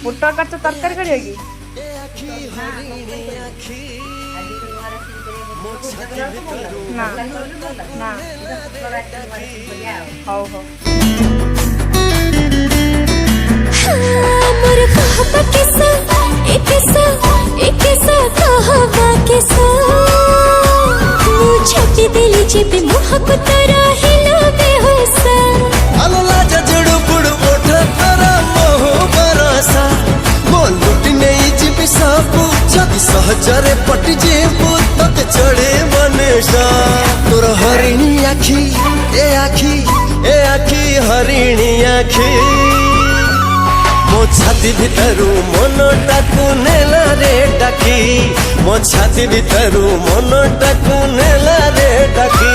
पोटल काट तरकारी करिया की ना ना हौ हौ मोर कहबा किसा एकसा कहबा किसा छाती दिली जेबे मोहक तोरा हिलो बेहोसा आलो लाजा जुड़ु बुड़ ओठ तोरा मोह बरसा मोन लुटी नहीं जीबी सबू जदि सहजरे पटी जीबू तते चढ़े मनेशा तोर हरिणी आखी ए आखी हरिणी आखी मो छाती भितरु मनटाकु नेला रे डाकी मो छाती भितरु मनटाकु नेला रे डाकी।